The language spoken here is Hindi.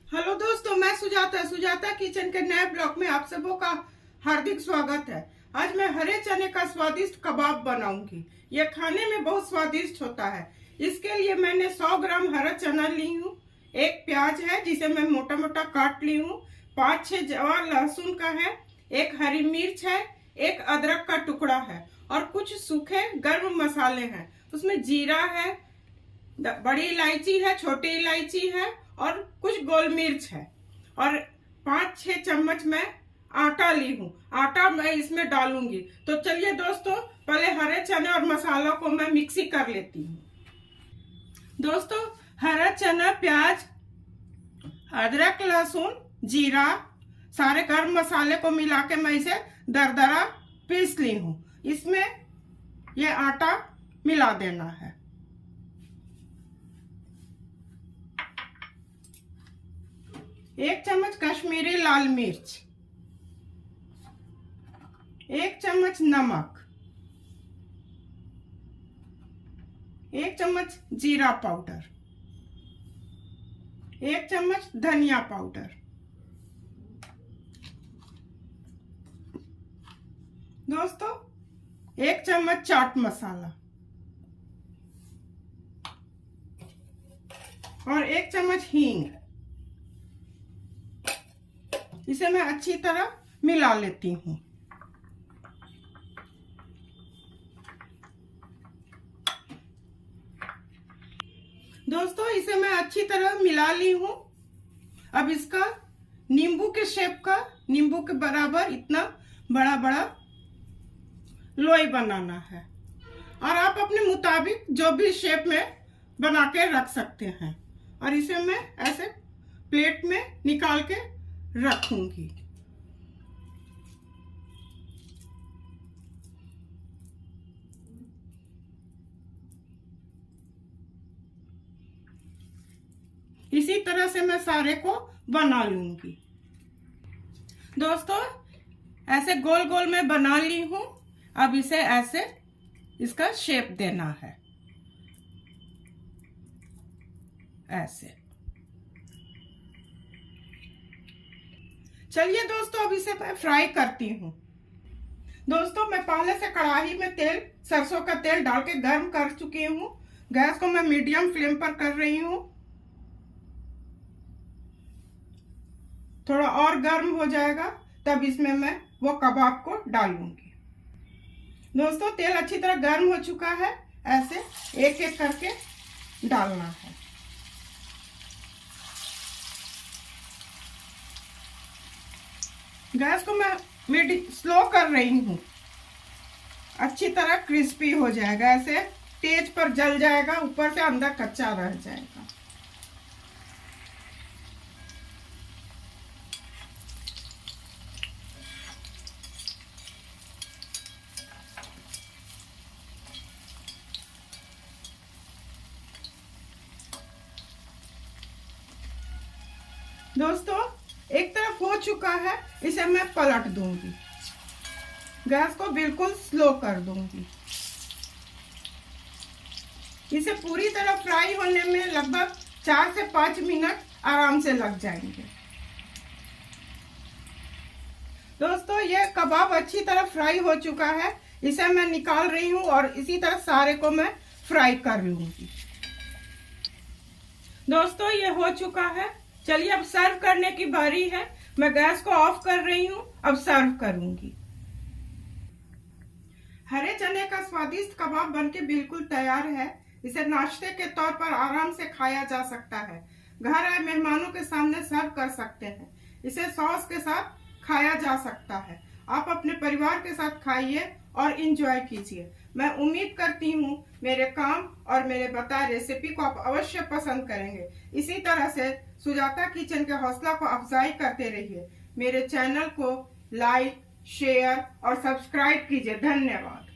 हेलो दोस्तों, मैं सुजाता किचन के नए ब्लॉग में आप सबों का हार्दिक स्वागत है। आज मैं हरे चने का स्वादिष्ट कबाब बनाऊंगी। यह खाने में बहुत स्वादिष्ट होता है। इसके लिए मैंने 100 ग्राम हरा चना ली हूँ, एक प्याज है जिसे मैं मोटा मोटा काट ली हूँ, 5-6 जवा लहसुन का है, एक हरी मिर्च है, एक अदरक का टुकड़ा है और कुछ सूखे गर्म मसाले हैं। उसमें जीरा है, बड़ी इलायची है, छोटी इलायची है और कुछ गोल मिर्च है और 5-6 चम्मच मैं आटा ली हूँ। आटा मैं इसमें डालूंगी। तो चलिए दोस्तों, पहले हरे चने और मसालों को मैं मिक्सी कर लेती हूँ। दोस्तों, हरा चना, प्याज, अदरक, लहसुन, जीरा, सारे गर्म मसाले को मिला के मैं इसे दरदरा पीस ली हूँ। इसमें ये आटा मिला देना है। एक चम्मच कश्मीरी लाल मिर्च, एक चम्मच नमक, एक चम्मच जीरा पाउडर, एक चम्मच धनिया पाउडर। दोस्तों, एक चम्मच चाट मसाला और एक चम्मच हींग। इसे मैं अच्छी तरह मिला लेती हूँ। दोस्तों, इसे मैं अच्छी तरह मिला ली हूँ। अब इसका नींबू के शेप का, नींबू के बराबर इतना बड़ा बड़ा लोई बनाना है और आप अपने मुताबिक जो भी शेप में बना के रख सकते हैं। और इसे मैं ऐसे प्लेट में निकाल के रखूंगी। इसी तरह से मैं सारे को बना लूंगी। दोस्तों, ऐसे गोल गोल मैं बना ली हूं। अब इसे ऐसे इसका शेप देना है, ऐसे। चलिए दोस्तों, अब इसे मैं फ्राई करती हूँ। दोस्तों, मैं पहले से कढ़ाई में तेल, सरसों का तेल डाल के गर्म कर चुकी हूँ। गैस को मैं मीडियम फ्लेम पर कर रही हूँ। थोड़ा और गर्म हो जाएगा तब इसमें मैं वो कबाब को डालूंगी। दोस्तों, तेल अच्छी तरह गर्म हो चुका है। ऐसे एक एक करके डालना है। गैस को मैं स्लो कर रही हूँ। अच्छी तरह क्रिस्पी हो जाएगा। ऐसे तेज पर जल जाएगा, ऊपर से अंदर कच्चा रह जाएगा। दोस्तों, एक तरफ हो चुका है, इसे मैं पलट दूंगी। गैस को बिल्कुल स्लो कर दूंगी। इसे पूरी तरह फ्राई होने में लगभग 4 से 5 मिनट आराम से लग जाएंगे। दोस्तों, यह कबाब अच्छी तरह फ्राई हो चुका है। इसे मैं निकाल रही हूँ और इसी तरह सारे को मैं फ्राई कर लूंगी। दोस्तों, ये हो चुका है। चलिए, अब सर्व करने की बारी है। मैं गैस को ऑफ कर रही हूँ। अब सर्व करूंगी। हरे चने का स्वादिष्ट कबाब बनके बिल्कुल तैयार है। इसे नाश्ते के तौर पर आराम से खाया जा सकता है। घर आए मेहमानों के सामने सर्व कर सकते हैं। इसे सॉस के साथ खाया जा सकता है। आप अपने परिवार के साथ खाइए और इंजॉय कीजिए। मैं उम्मीद करती हूँ मेरे काम और मेरे बताए रेसिपी को आप अवश्य पसंद करेंगे। इसी तरह से सुजाता किचन के हौसला को अफजाई करते रहिए। मेरे चैनल को लाइक, शेयर और सब्सक्राइब कीजिए। धन्यवाद।